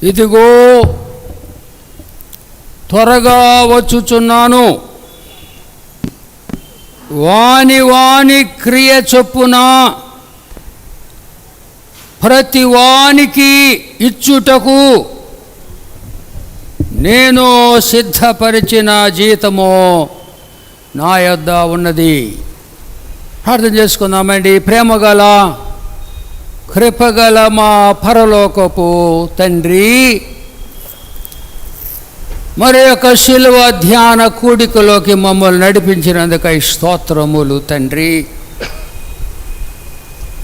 ఇదిగో త్వరగా వచ్చుచున్నాను. వాని వాని క్రియ చొప్పున ప్రతి వానికి ఇచ్చుటకు నేను సిద్ధపరిచిన జీతము నా యొద్ద ఉన్నది. ప్రార్థన చేసుకుందామండి. ప్రేమగల కృపగల మా పరలోకపు తండ్రి, మరి యొక్క శిలువ ధ్యాన కూడికలోకి మమ్మల్ని నడిపించినందుకై స్తోత్రములు తండ్రి.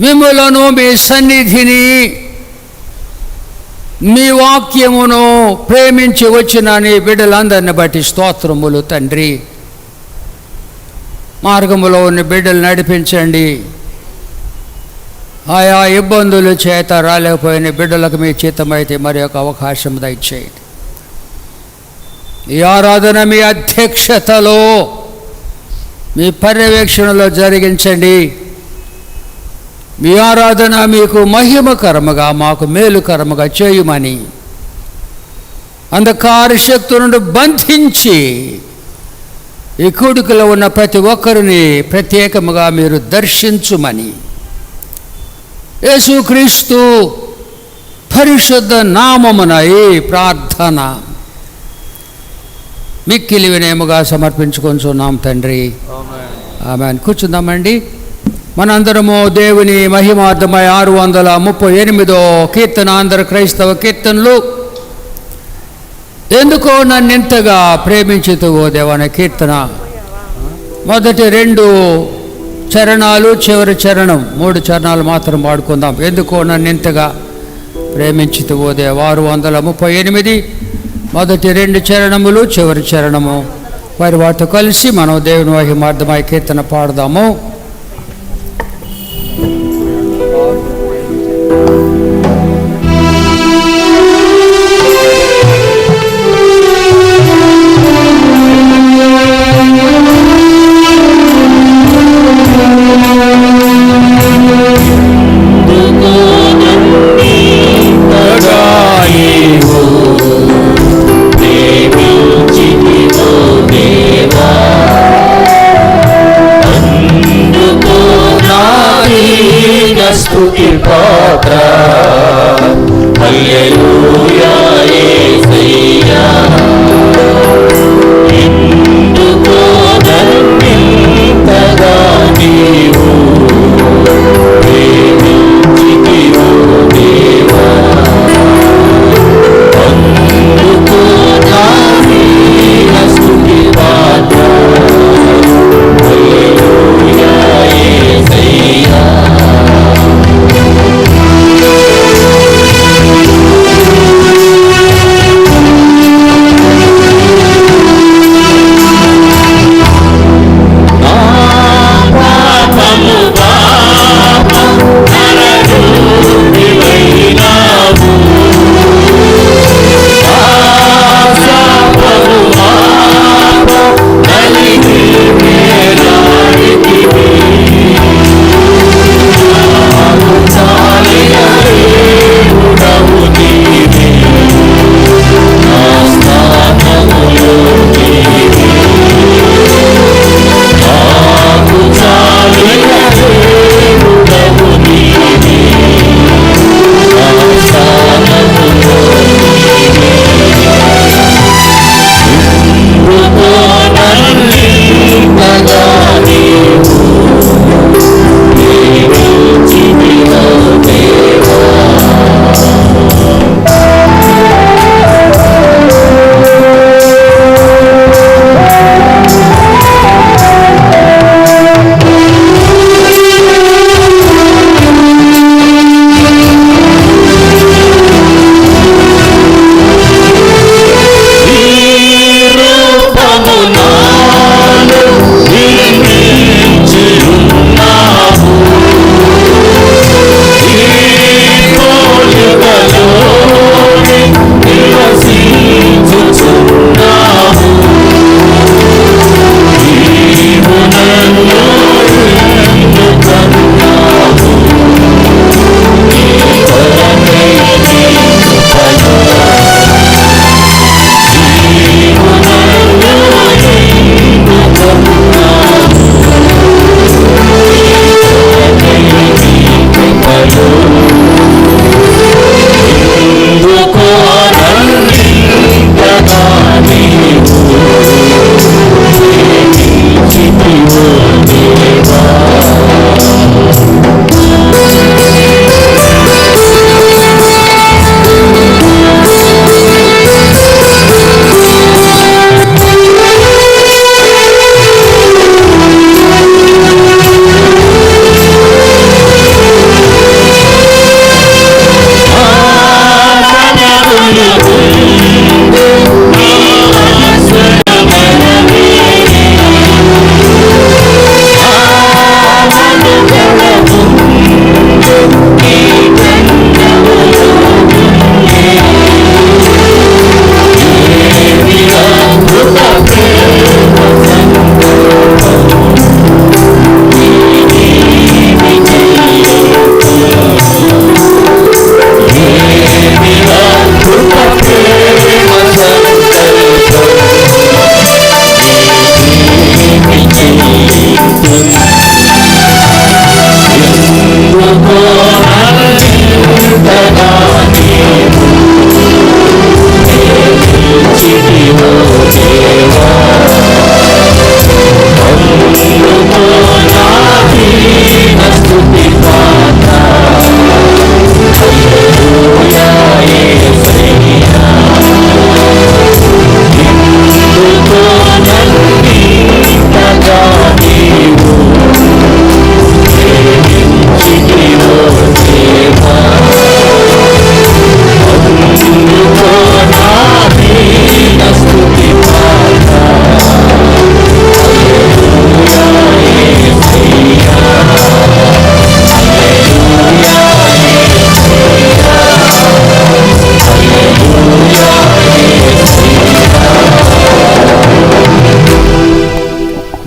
మిమ్ములను, మీ సన్నిధిని, మీ వాక్యమును ప్రేమించి వచ్చిన నీ బిడ్డలందరిని బట్టి స్తోత్రములు తండ్రి. మార్గములో ఉన్న బిడ్డలు నడిపించండి. ఆయా ఇబ్బందుల చేత రాలేకపోయిన బిడ్డలకు మీ చిత్తమైతే మరి ఒక అవకాశం దయచేయండి. ఈ ఆరాధన మీ అధ్యక్షతలో, మీ పర్యవేక్షణలో జరిగించండి. మీ ఆరాధన మీకు మహిమకరముగా, మాకు మేలుకరముగా చేయమని, అంధకార శక్తి నుండి బంధించి ఈ కూడికలో ఉన్న ప్రతి ఒక్కరిని ప్రత్యేకముగా మీరు దర్శించుమని యేసుక్రీస్తు పరిశుద్ధ నామమున ఈ ప్రార్థన మిక్కిలి వినయముగా సమర్పించుకొంచున్నాం తండ్రి. ఆమేన్. కూర్చుందామండి. మనందరము దేవుని మహిమార్థమై 638 కీర్తన, అందరు క్రైస్తవ కీర్తనలు. ఎందుకో నన్నింతగా ప్రేమించితివో దేవా అనే కీర్తన మొదటి 2 చరణాలు, చివరి చరణం 3 చరణాలు మాత్రం వాడుకుందాం. ఎందుకో నన్నింతగా ప్రేమించితివో దేవా. 638 మొదటి 2 చరణములు, చివరి చరణము. వారితో కలిసి మనం దేవుని మహిమార్థమై కీర్తన పాడదాము. స్తుతి పాత్ర హల్లెలూయా యేసయ్యా. ఎందుకో నన్నింతగా నీవు ప్రేమించితివో దేవా. అందుకో నా దీన స్తుతి పాత్ర హల్లెలూయా యేసయ్యా.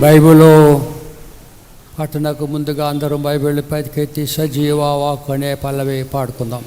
బైబిలు పట్టణకు ముందుగా అందరం బైబిల్ పైకెత్తి సజీవ వాక్కు అనే పల్లవి పాడుకుందాం.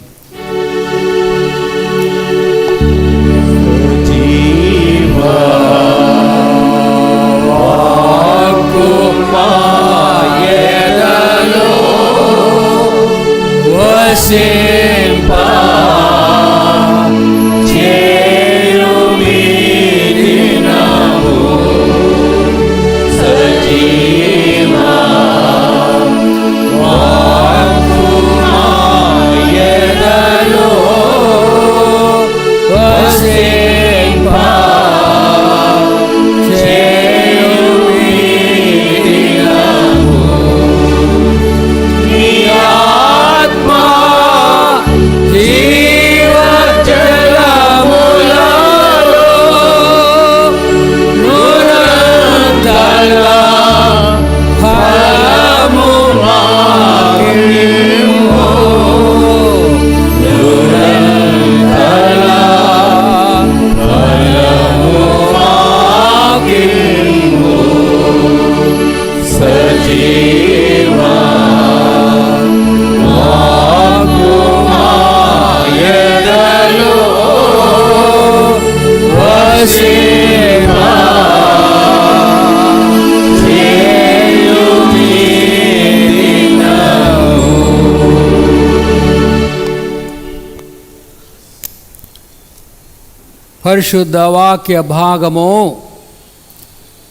పరిశుద్ధ వాక్య భాగము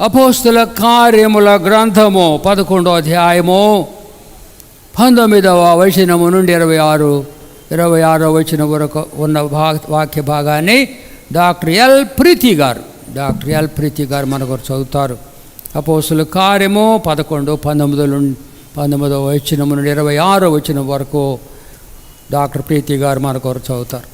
అపోస్తుల కార్యముల గ్రంథము 11వ అధ్యాయము 19వ వచనము నుండి 26వ వచనం వరకు ఉన్న వాక్య భాగాన్ని డాక్టర్ ఎల్ ప్రీతి గారు మన కొరకు చదువుతారు. అపోస్తుల కార్యము 19వ వచనము నుండి 26వ వచనం వరకు డాక్టర్ ప్రీతి గారు మన కొరకు చదువుతారు.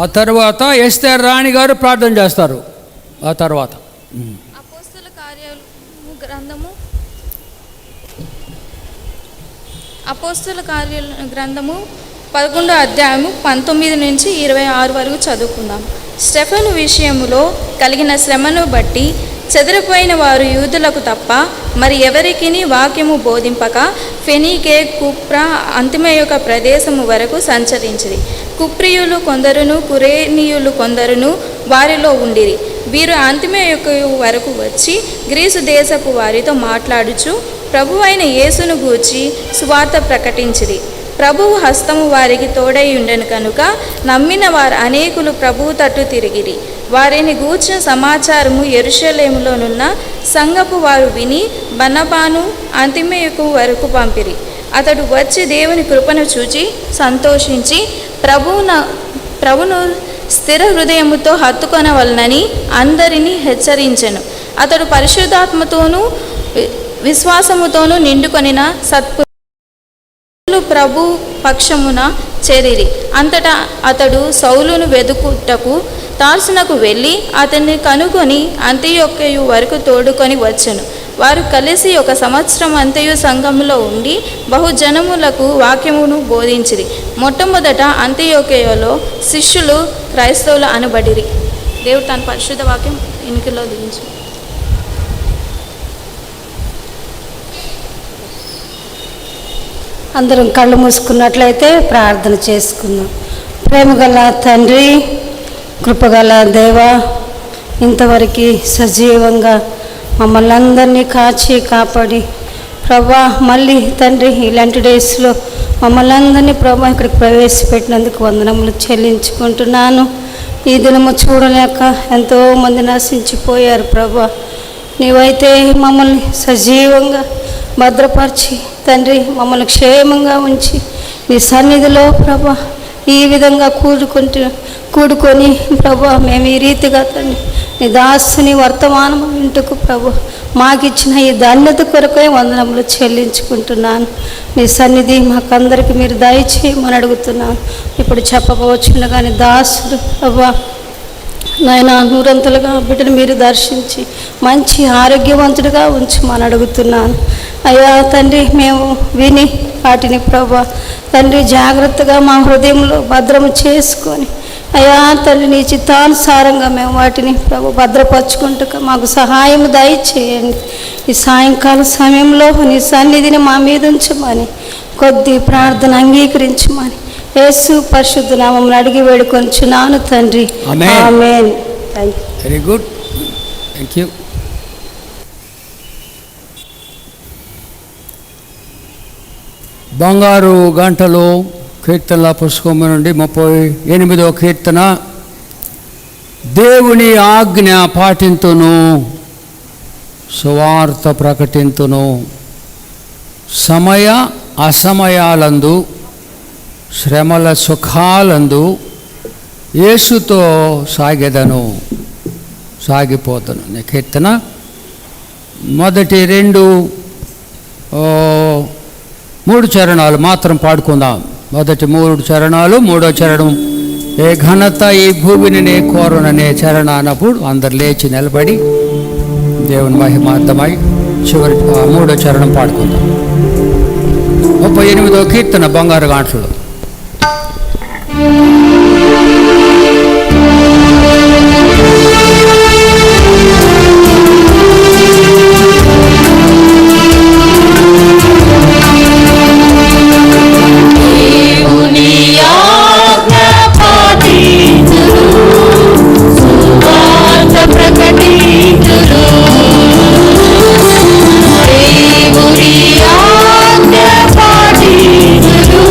ఆ తర్వాత ఎస్తేర్ రాణి గారు ప్రార్థన చేస్తారు. ఆ తర్వాత అపోస్తల కార్యాలు గ్రంథము 11వ అధ్యాయము 19 నుంచి 26 వరకు చదువుకుందాం. స్టెఫెను విషయములో కలిగిన శ్రమను బట్టి చెదిరిపోయిన వారు యూదులకు తప్ప మరి ఎవరికిని వాక్యము బోధింపక ఫెనీకే, కుప్రా, అంతిమయొక ప్రదేశము వరకు సంచరించిరి. కుప్రియులు కొందరును కురేనీయులు కొందరును వారిలో ఉండిరి. వీరు అంతిమయొక వరకు వచ్చి గ్రీసు దేశపు వారితో మాట్లాడుచు ప్రభువైన యేసును గూర్చి సువార్త ప్రకటించిరి. ప్రభువు హస్తము వారికి తోడై ఉండెను కనుక నమ్మిన వారు అనేకులు ప్రభువు తట్టు తిరిగిరి. వారిని గూర్చిన సమాచారము యెరూషలేములోనున్న సంఘపు వారు విని బర్నబాను అంతిమయకు వరకు పంపిరి. అతడు వచ్చి దేవుని కృపను చూచి సంతోషించి ప్రభువును స్థిర హృదయముతో హత్తుకొనవలనని అందరినీ హెచ్చరించెను. అతడు పరిశుద్ధాత్మతోనూ విశ్వాసముతోనూ నిండుకొనిన ప్రభు పక్షమున చేరిరి. అంతటా అతడు సౌలును వెదుకుటకు తార్సునకు వెళ్ళి అతన్ని కనుగొని అంతియొక్కయు వరకు తోడుకొని వచ్చెను. వారు కలిసి 1 సంవత్సరం అంతయు సంఘములో ఉండి బహుజనములకు వాక్యమును బోధించిరి. మొట్టమొదట అంతియొక్కయలో శిష్యులు క్రైస్తవులు అనబడిరి. దేవుడు తన పరిశుద్ధ వాక్యం ఇనుకలో దించు. అందరం కళ్ళు మూసుకున్నట్లయితే ప్రార్థన చేసుకుందాం. ప్రేమగల తండ్రి, కృపగల దేవ, ఇంతవరకు సజీవంగా మమ్మల్ని అందరినీ కాచి కాపాడి ప్రభా, మళ్ళీ తండ్రి ఇలాంటి డేస్లో మమ్మల్ని అందరినీ ప్రభా ఇక్కడికి ప్రవేశపెట్టినందుకు వందనములు చెల్లించుకుంటున్నాను. ఈ దినము చూడలేక ఎంతోమంది నశించిపోయారు ప్రభా. నీవైతే మమ్మల్ని సజీవంగా భద్రపరిచి తండ్రి మమ్మల్ని క్షేమంగా ఉంచి నీ సన్నిధిలో ప్రభా ఈ విధంగా కూడుకొని ప్రభా మేము ఈ రీతిగా తండ్రి నీ దాసుని వర్తమానం ఇంటుకు ప్రభు మాకిచ్చిన ఈ ధన్యత కొరకే వందనములు చెల్లించుకుంటున్నాను. నీ సన్నిధి మాకందరికి మీరు దయచేయమని అడుగుతున్నాను. ఇప్పుడు చెప్పకపోవచ్చుండ కానీ దాసుడు ప్రభా నాయన నూరంతలుగా బిడ్డను మీరు దర్శించి మంచి ఆరోగ్యవంతుడిగా ఉంచమని అడుగుతున్నాను. అయ్యా తండ్రి, మేము విని వాటిని ప్రభా తండ్రి జాగ్రత్తగా మా హృదయంలో భద్రము చేసుకొని అయ్యా తండ్రి నీ చిత్తానుసారంగా మేము వాటిని ప్రభు భద్రపరుచుకుంటూ మాకు సహాయం దయచేయండి. ఈ సాయంకాల సమయంలో నీ సన్నిధిని మా మీద ఉంచమని కొద్ది ప్రార్థన అంగీకరించమని యేసు పరిశుద్ధ నామమున అడిగి వేడుకొంచున్నాను తండ్రి. Amen. Very good, thank you. బంగారు గంటలు కీర్తనల పుస్తకం నుండి 38వ కీర్తన. దేవుని ఆజ్ఞ పాటింతును, సువార్త ప్రకటింతును, సమయ అసమయాలందు, శ్రమల సుఖాలందు యేసుతో సాగిపోతాను. నీ కీర్తన మొదటి 3 చరణాలు మాత్రం పాడుకుందాం. మొదటి 3 చరణాలు, 3వ చరణం ఏ ఘనత ఈ భూమిని నే కోరననే చరణ అన్నప్పుడు అందరు లేచి నిలబడి దేవుని మహిమార్థమై చివరి 3వ చరణం పాడుకుందాం. 38వ కీర్తన బంగారు గంటలు. దేవుని ఆజ్ఞ పాటింతురు,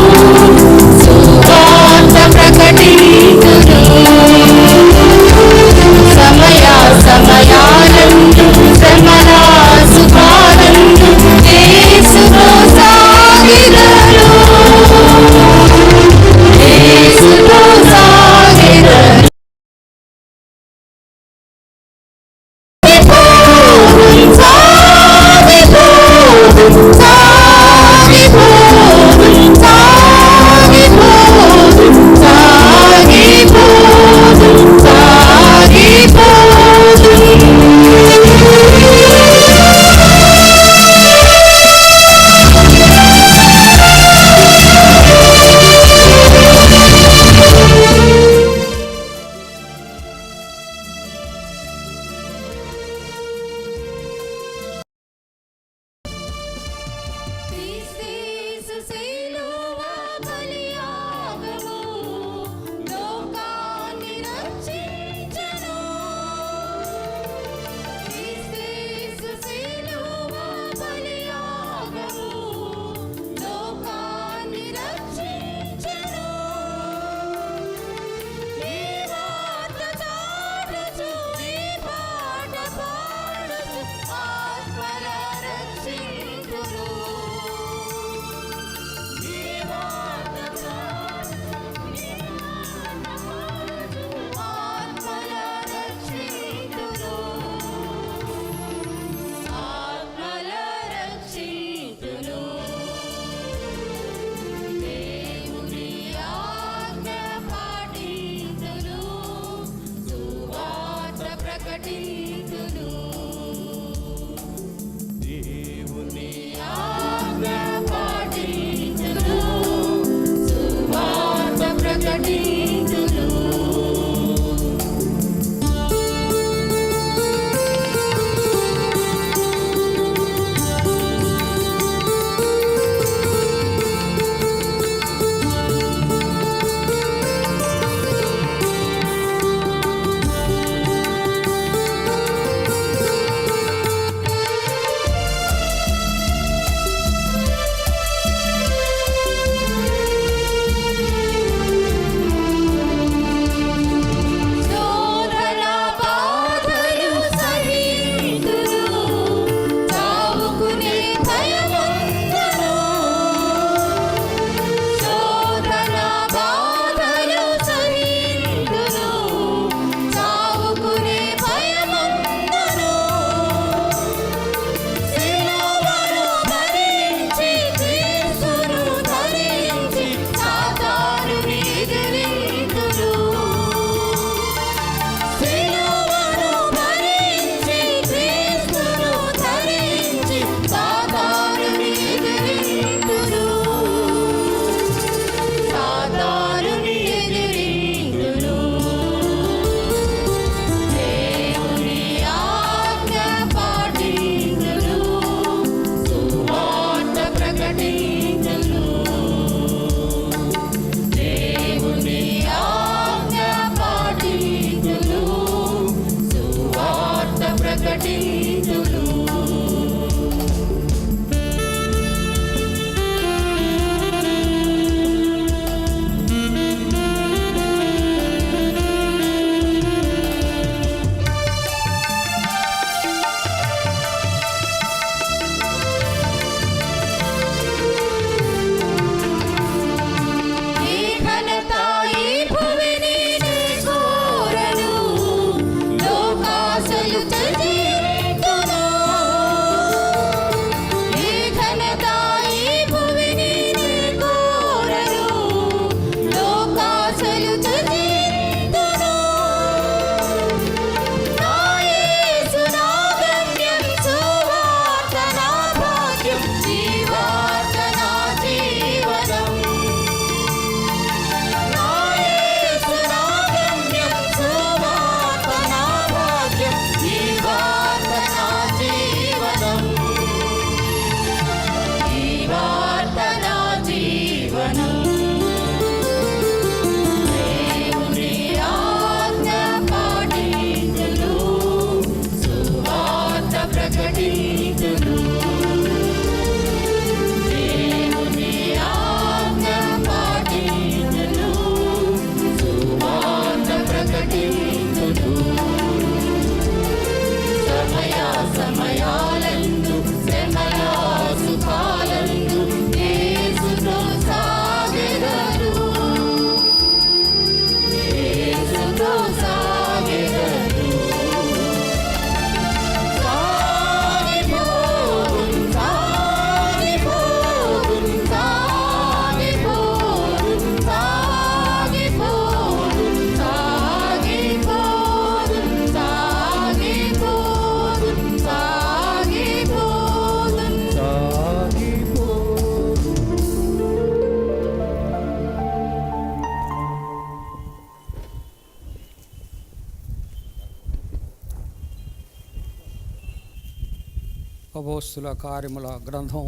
అపోస్తుల కార్యముల గ్రంథం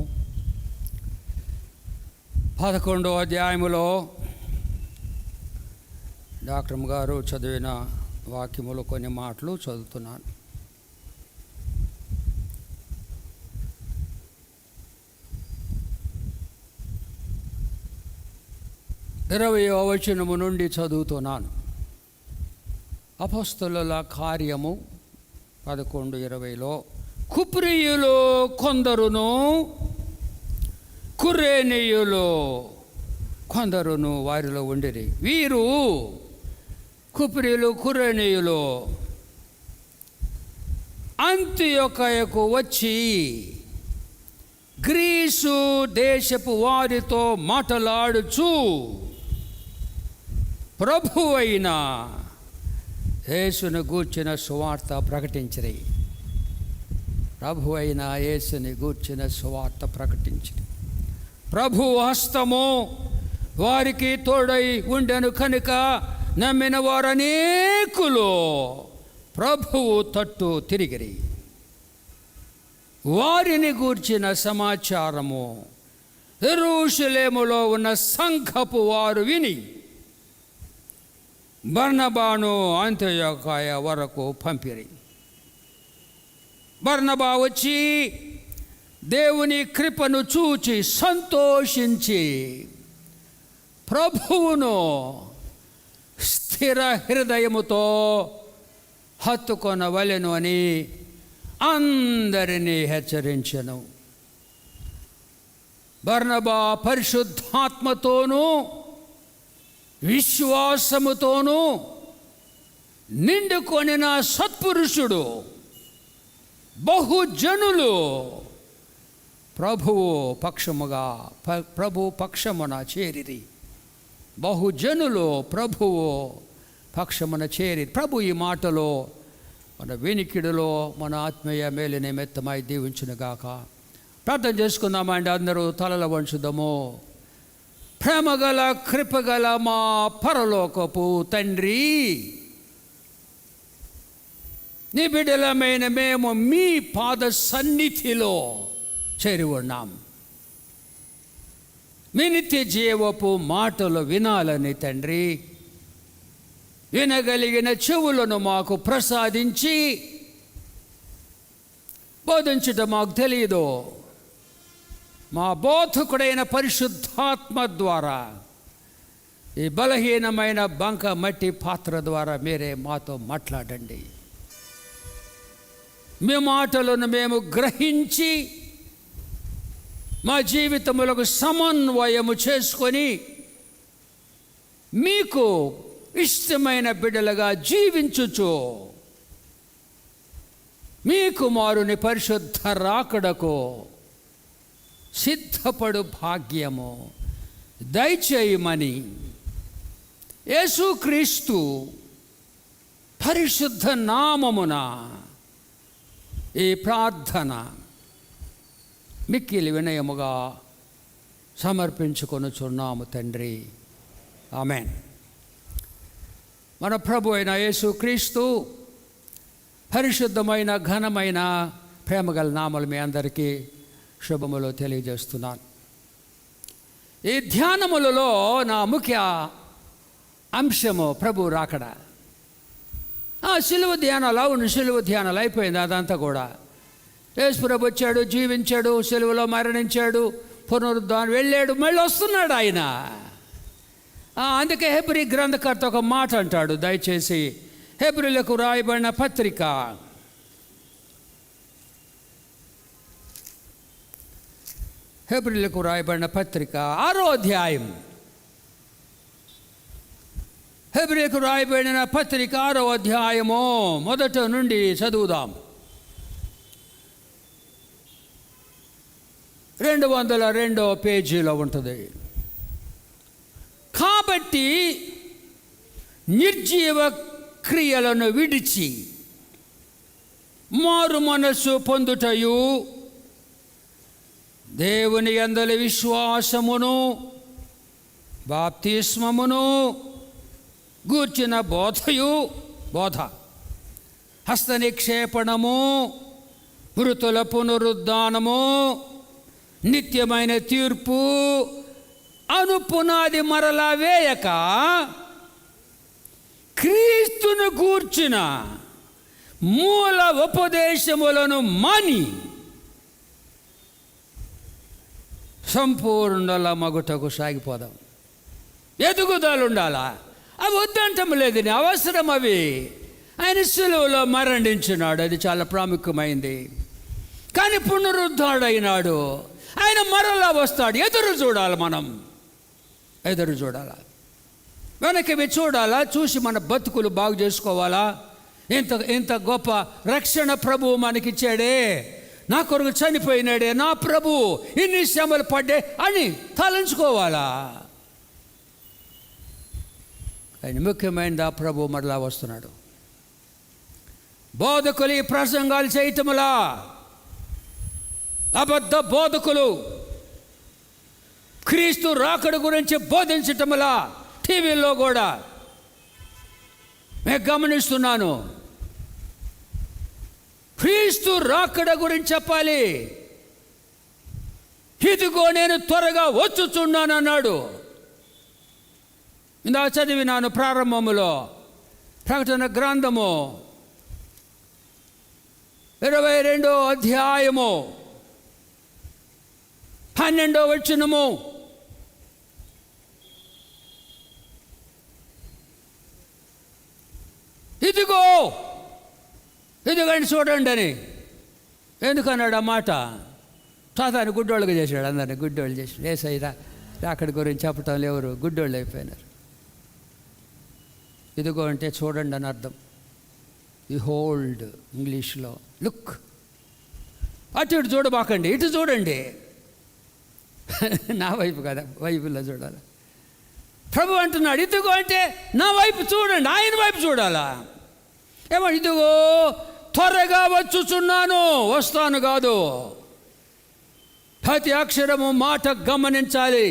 11వ అధ్యాయములో డాక్టర్ గారు చదివిన వాక్యములు కొన్ని మాటలు చదువుతున్నాను. 20వ వచనము నుండి చదువుతున్నాను. అపోస్తలుల కార్యము 11:20లో కుప్రియులు కొందరును కురేనీయులు కొందరును వారిలో ఉండిరి. వీరు కుప్రియులు కురేనీయులు అంతియొకయకు వచ్చి గ్రీసు దేశపు వారితో మాటలాడుచు ప్రభువైన యేసును గూర్చిన సువార్త ప్రకటించిరి. ప్రభువైన యేసుని గూర్చిన సువార్త ప్రకటించిరి. ప్రభు హస్తము వారికి తోడై ఉండెను కనుక నమ్మిన వారనేకులు ప్రభువు తట్టు తిరిగిరి. వారిని గూర్చిన సమాచారము యెరూషలేములో ఉన్న సంఘపు వారు విని బర్నబాను అంతియోకయ వరకు పంపిరి. బర్నబా వచ్చి దేవుని కృపను చూచి సంతోషించి ప్రభువును స్థిర హృదయముతో హత్తుకొనవలెను అని అందరినీ హెచ్చరించెను. బర్నబా పరిశుద్ధాత్మతోనూ విశ్వాసముతోనూ నిండుకొనిన సత్పురుషుడు. బహుజనులు ప్రభు పక్షమున చేరిరి. బహుజనులు ప్రభువు పక్షమున చేరి. ప్రభు ఈ మాటలో మన వినికిడిలో మన ఆత్మీయ మేలు నిమిత్తమై దీవించునుగాక. ప్రార్థన చేసుకుందామండి. అందరూ తలల వంచుదాము. ప్రేమగల కృపగల మా పరలోకపు తండ్రి, నీ బిడ్డలమైన మేము మీ పాద సన్నిధిలో చేరి ఉన్నాం. మీ నిత్య జీవపు మాటలు వినాలని తండ్రి, వినగలిగిన చెవులను మాకు ప్రసాదించి బోధించటం మాకు తెలియదు. మా బోధకుడైన పరిశుద్ధాత్మ ద్వారా ఈ బలహీనమైన బంక మట్టి పాత్ర ద్వారా మీరే మాతో మాట్లాడండి. మీ మాటలను మేము గ్రహించి మా జీవితములకు సమన్వయము చేసుకొని మీకు ఇష్టమైన బిడ్డలుగా జీవించుచు మీ కుమారుని పరిశుద్ధ రాకడకు సిద్ధపడు భాగ్యము దయచేయమని యేసుక్రీస్తు పరిశుద్ధ నామమున ఈ ప్రార్థన మిక్కిలి వినయముగా సమర్పించుకొనుచున్నాము తండ్రి. ఆమేన్. మన ప్రభు అయిన యేసుక్రీస్తు పరిశుద్ధమైన ఘనమైన ప్రేమగల నామలు మీ అందరికీ శుభములు తెలియజేస్తున్నాను. ఈ ధ్యానములలో నా ముఖ్య అంశము ప్రభు రాకడ. సిలువ ధ్యానాలు, అవును, సిలువ ధ్యానాలు అయిపోయింది అదంతా కూడా. యేసు ప్రభు వచ్చాడు, జీవించాడు, సిలువలో మరణించాడు, పునరుద్ధానం వెళ్ళాడు, మళ్ళీ వస్తున్నాడు ఆయన. అందుకే హెబ్రీ గ్రంథకర్త ఒక మాట అంటాడు. దయచేసి హెబ్రీలకు రాయబడిన పత్రిక 6వ అధ్యాయం. హెబ్రీలకు రాయబడిన పత్రిక 6వ అధ్యాయము మొదటి నుండి చదువుదాం. 202వ పేజీలో ఉంటుంది. కాబట్టి నిర్జీవ క్రియలను విడిచి మారు మనస్సు పొందుటయు, దేవుని యందలి విశ్వాసమును బాప్తిస్మమును గూర్చిన బోధ హస్తనిక్షేపణము మృతుల పునరుద్ధానము, నిత్యమైన తీర్పు అను పునాది మరలా వేయక క్రీస్తును గూర్చిన మూల ఉపదేశములను మాని సంపూర్ణల మగుటకు సాగిపోదాం. ఎదుగుదల ఉండాలా? అవి వద్దంటం లేదు, అవసరం అవి. ఆయన సిలువలో మరణించినాడు, అది చాలా ప్రాముఖ్యమైంది. కానీ పునరుద్ధరణైనాడు, ఆయన మరలా వస్తాడు. ఎదురు చూడాలి, మనం ఎదురు చూడాలా, వెనక్కి చూడాలా, చూసి మన బతుకులు బాగు చేసుకోవాలా. ఇంత గొప్ప రక్షణ ప్రభువు మనకిచ్చాడే, నా కొరకు చనిపోయినాడే నా ప్రభు, ఇన్ని శ్రమలు పడ్డే అని తలంచుకోవాలా. ఆయన ముఖ్యమైనది, ఆ ప్రభు మరలా వస్తున్నాడు. బోధకులు ఈ ప్రసంగాలు చేయటములా, అబద్ధ బోధకులు క్రీస్తు రాకడ గురించి బోధించటములా టీవీల్లో కూడా నేను గమనిస్తున్నాను. క్రీస్తు రాకడ గురించి చెప్పాలి. ఇదిగో నేను త్వరగా వచ్చుచున్నాను అన్నాడు. ఇందా చదివినాను ప్రారంభములో, ప్రకటన గ్రంథము 22వ అధ్యాయము 12వ వచనము. ఇదిగో ఇదిగోండి చూడండి అని ఎందుకన్నాడు ఆ మాట? సాతాను గుడ్డోళ్ళుగా చేశాడు, అందరినీ గుడ్డోళ్ళు చేశాడు. ఏసయ్యా అక్కడి గురించి చెప్పటం ఎవరు గుడ్డోళ్ళు అయిపోయినారు. ఇదిగో అంటే చూడండి అని అర్థం. బిహోల్డ్ ఇంగ్లీష్లో లుక్. అటు ఇటు చూడబాకండి, ఇటు చూడండి. నా వైపు కదా, వైపులో చూడాలి. ప్రభు అంటున్నాడు ఇదిగో అంటే నా వైపు చూడండి, ఆయన వైపు చూడాలా. ఏమో ఇదిగో త్వరగా వచ్చుచున్నాను, వస్తాను కాదు. ప్రతి అక్షరము మాట గమనించాలి.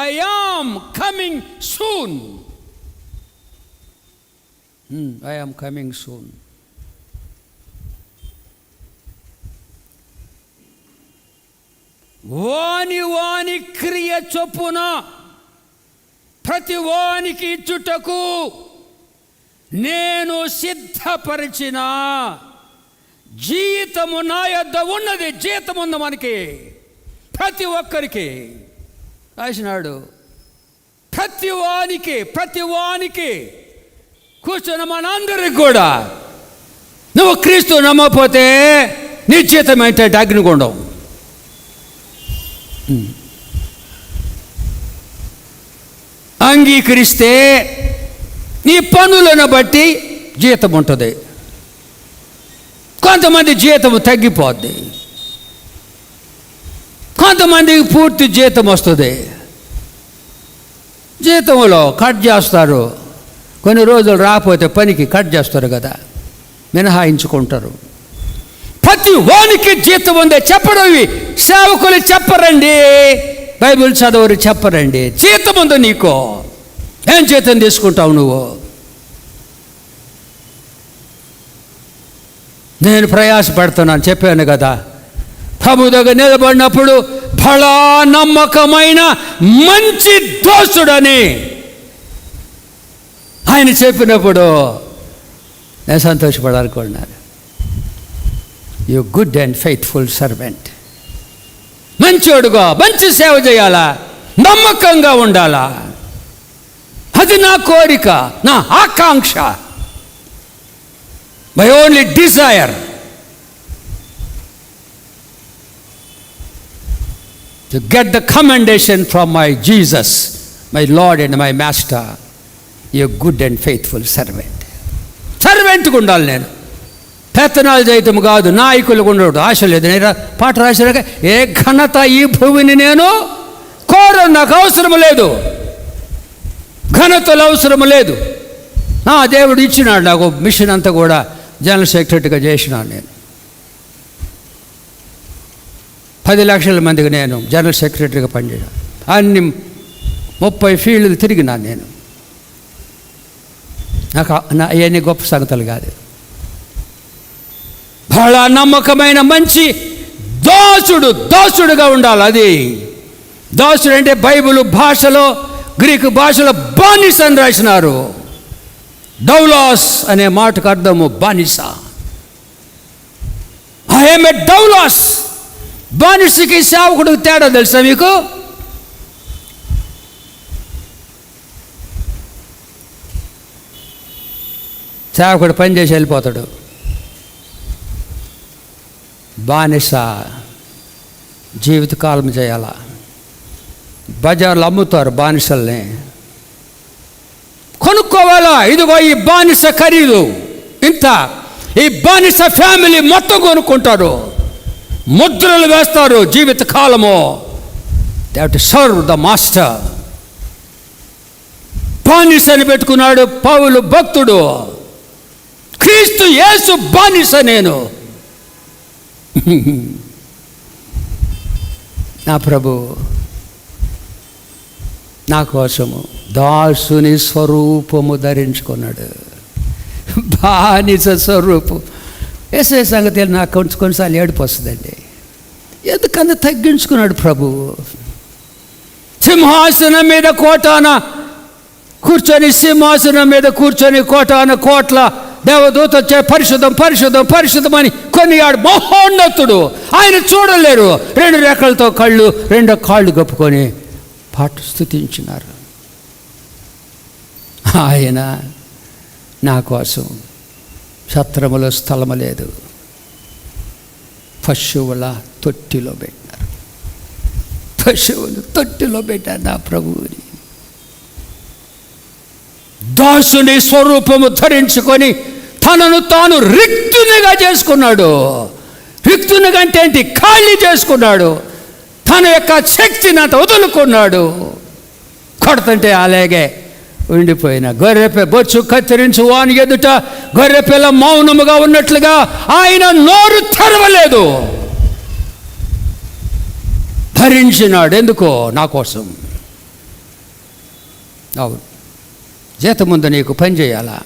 I am coming soon. I am coming soon. వాని క్రియ చొప్పున ప్రతి వానికి ఇచ్చుటకు నేను సిద్ధపరిచిన జీతము నా యొద్ద ఉన్నది. జీతం ఉంది మనకి, ప్రతి ఒక్కరికి రాసినాడు. ప్రతి వానికి కూర్చున్న మనందరికి కూడా. నువ్వు క్రీస్తు నమ్మకపోతే నీ జీతం ఏంటంటే అగ్నిగుండం. అంగీకరిస్తే నీ పనులను బట్టి జీతం ఉంటుంది. కొంతమంది జీతం తగ్గిపోద్ది, కొంతమందికి పూర్తి జీతం వస్తుంది. జీతంలో కట్ చేస్తారు, కొన్ని రోజులు రాకపోతే పనికి కట్ చేస్తారు కదా, మినహాయించుకుంటారు. ప్రతి వానికి జీతం ఉందే చెప్పడం. ఇవి సేవకులు చెప్పరండి, బైబిల్ చదవరు చెప్పరండి. జీతం ఉంది నీకు, ఏం జీతం తీసుకుంటావు నువ్వు? నేను ప్రయాసపడుతున్నాను, చెప్పాను కదా. ప్రభు దగ్గర నిలబడినప్పుడు బలా నమ్మకమైన మంచి దోస్తుడని ఆయన చెప్పినప్పుడు నేను సంతోషపడాలనుకున్నాను. You good and faithful servant. మంచోడుగా మంచి సేవ చేయాలా, నమ్మకంగా ఉండాలా. అది నా కోరిక, నా ఆకాంక్ష. My only desire to get the commendation from my Jesus, my Lord and my master. You good and faithful servant. సర్వెంట్గా ఉండాలి నేను, పెత్తనాలు చేయటం కాదు. నాయకులకు ఉండడు ఆశ లేదు. నేను పాట రాసినాక ఏ ఘనత ఈ భూమిని నేను కోరను, నాకు అవసరం లేదు. ఘనతలు అవసరం లేదు. దేవుడు ఇచ్చినాడు నాకు మిషన్ అంతా కూడా జనరల్ సెక్రటరీగా చేసినాను. నేను 10 లక్షల మందికి నేను జనరల్ సెక్రటరీగా పనిచేశాను. అన్ని 30 ఫీల్డ్లు తిరిగినాను నేను. నాకు అవన్నీ గొప్ప సంగతులు కాదు. చాలా నమ్మకమైన మంచి దాసుడుగా ఉండాలి. అది దాసుడు అంటే బైబిల్ భాషలో, గ్రీకు భాషలో బానిస అని రాసినారు. డౌలాస్ అనే మాటకు అర్థము బానిస. I'm a డౌలాస్. బానిసకి సేవకుడికి తేడా తెలుసా మీకు? సేవకుడు పని చేసి వెళ్ళిపోతాడు. బానిస జీవితకాలం చేయాల. బజార్లో అమ్ముతారు బానిసల్ని. కొనుక్కోవాలా? ఇదిగో ఈ బానిస ఖరీదు ఇంత. ఈ బానిస ఫ్యామిలీ మొత్తం కొనుక్కుంటారు, ముద్రలు వేస్తారు జీవితకాలము. They have to serve the master. బానిసని పెట్టుకున్నాడు పౌలు భక్తుడు. క్రీస్తు యేసు బానిస నేను. నా ప్రభు నా కోసము దాసుని స్వరూపము ధరించుకున్నాడు. బానిస స్వరూపం. వేసే సంగతి నాకు కొన్నిసార్లు ఏడుపు వస్తుందండి. ఎందుకన్నా తగ్గించుకున్నాడు ప్రభువు. సింహాసనం మీద కోటాన కూర్చొని, సింహాసనం మీద కూర్చొని కోటాన కోట్ల దేవదూత వచ్చే పరిశుద్ధం పరిశుద్ధం పరిశుద్ధం అని కొనియాడు. మహోన్నతుడు. ఆయన చూడలేరు. 2 రెక్కలతో కళ్ళు, 2 కాళ్ళు కప్పుకొని పాట స్తుతించినారు. ఆయన నా కోసం సత్రములో స్థలము లేదు, పశువుల తొట్టిలో పెట్టారు. పశువులు తొట్టిలో పెట్టారు నా ప్రభువుని. దాసుని స్వరూపము ధరించుకొని తనను తాను రిక్తునిగా చేసుకున్నాడు. రిక్తునిగా అంటే ఏంటి? ఖాళీ చేసుకున్నాడు. తన యొక్క శక్తిని అంత వదులుకున్నాడు. కొడుతుంటే అలాగే ఉండిపోయిన గొర్రెపి బొచ్చు కత్తిరించు వాని ఎదుట గొర్రెపిల్ల మౌనముగా ఉన్నట్లుగా ఆయన నోరు తెరవలేదు. భరించినాడు. ఎందుకో? నా కోసం. అవును, జీతం ముందు నీకు పని చేయాలా?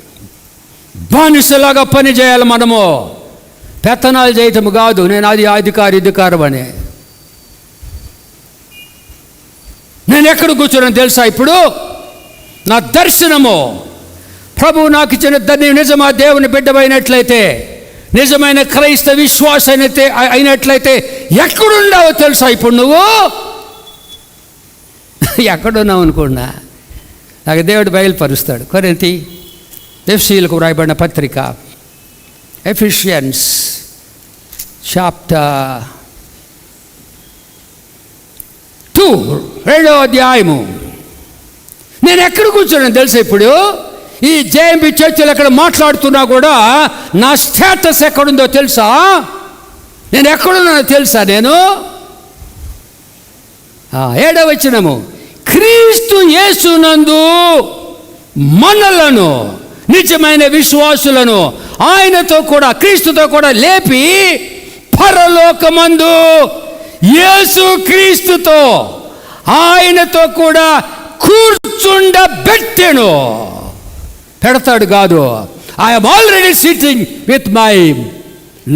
బానిసలాగా పని చేయాలి మనము. పెత్తనాలు చేయటం కాదు. నేను అది అధికారం అని. నేను ఎక్కడ కూర్చున్నాను తెలుసా? ఇప్పుడు నా దర్శనము ప్రభువు నాకు ఇచ్చిన నిజమా దేవుని బిడ్డమైనట్లయితే, నిజమైన క్రైస్తవ విశ్వాస అయినట్లయితే ఎక్కడున్నావో తెలుసా? ఇప్పుడు నువ్వు ఎక్కడున్నావు అనుకున్నా నాకు దేవుడు బయలుపరుస్తాడు. కొరింథీ ఎఫెసీయులకు వ్రాయబడిన పత్రిక, ఎఫిషియన్స్ చాప్టర్ 2 2వ అధ్యాయము. నేను ఎక్కడ కూర్చున్నాను తెలుసా? ఇప్పుడు ఈ జేఎంబి చర్చిలో ఎక్కడ మాట్లాడుతున్నా కూడా నా స్టేటస్ ఎక్కడుందో తెలుసా? నేను ఎక్కడున్నానో తెలుసా? నేను 7వ వచనము, క్రీస్తు యేసునందు మనలను నిజమైన విశ్వాసులను ఆయనతో కూడా, క్రీస్తుతో కూడా లేపి పరలోకమందు యేసు క్రీస్తుతో ఆయనతో కూడా కూర్చుండబెట్టెను. పెడతాడు కాదు. I'm already sitting with my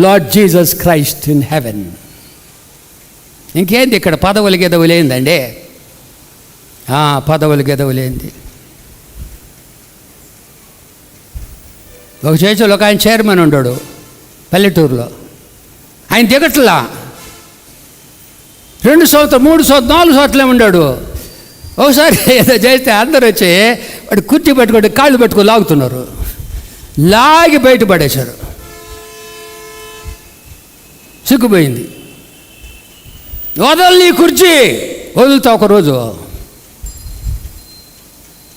lord Jesus Christ in heaven. ఇంకేంది ఇక్కడ? పదవులు గెదవులేందండి. పదవులు గెదవులేంది. ఒక చేతిలో ఒక ఆయన చైర్మన్ ఉన్నాడు పల్లెటూరులో. ఆయన దిగట్లా. 2 సంవత్సరాలు 3 సంవత్సరాలు 4 సంవత్సరాలే ఉన్నాడు. ఒకసారి ఏదో చేస్తే అందరూ వచ్చి వాడు కుర్చీ పెట్టుకుంటే కాళ్ళు పెట్టుకొని లాగుతున్నారు. లాగి బయటపడేశారు. సిగ్గుపోయింది. వదలని కుర్చీ వదులుతా ఒకరోజు,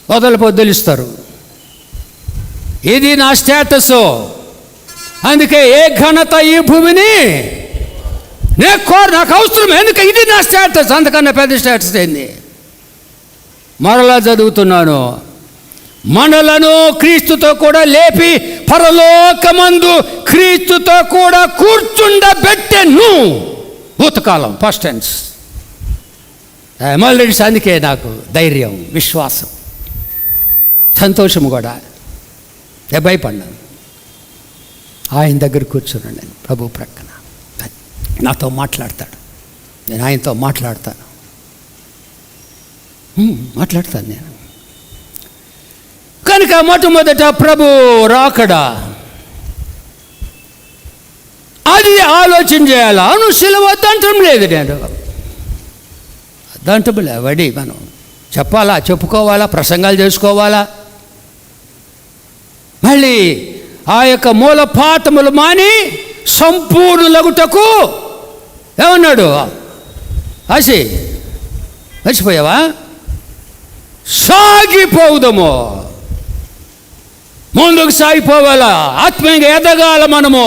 వదలపోతే తెలుస్తారు. ఇది నా స్టేటస్. అందుకే ఏ ఘనత ఈ భూమిని నాకు అవసరం. ఎందుకు? ఇది నా స్టేటస్. అందుకన్నా పెద్ద స్టేటస్ ఏంది? మరలా చదువుతున్నాను. మనలను క్రీస్తుతో కూడా లేపి పరలోకమందు క్రీస్తుతో కూడా కూర్చుండబెట్టెను. భూతకాలం, ఫస్ట్ టెన్స్. ఆల్రెడీ. అందుకే నాకు ధైర్యం, విశ్వాసం, సంతోషం కూడా. భయపడ్డాను. ఆయన దగ్గర కూర్చున్నాను నేను, ప్రభు ప్రక్కన. నాతో మాట్లాడతాడు, నేను ఆయనతో మాట్లాడతాను నేను. కనుక మొట్టమొదట ప్రభు రాకడా అది ఆలోచన చేయాలా. నువ్వు సిలువ దంటం లేదు, నేను దంటములే వడి మనం చెప్పాలా, చెప్పుకోవాలా, ప్రసంగాలు చేసుకోవాలా. మళ్ళీ ఆ యొక్క మూలపాతములు మాని సంపూర్ణులగుటకు ఏమన్నాడు? మర్చిపోయావా? సాగిపోవుదము, ముందుకు సాగిపోవాలా, ఆత్మీయంగా ఎదగాల మనము.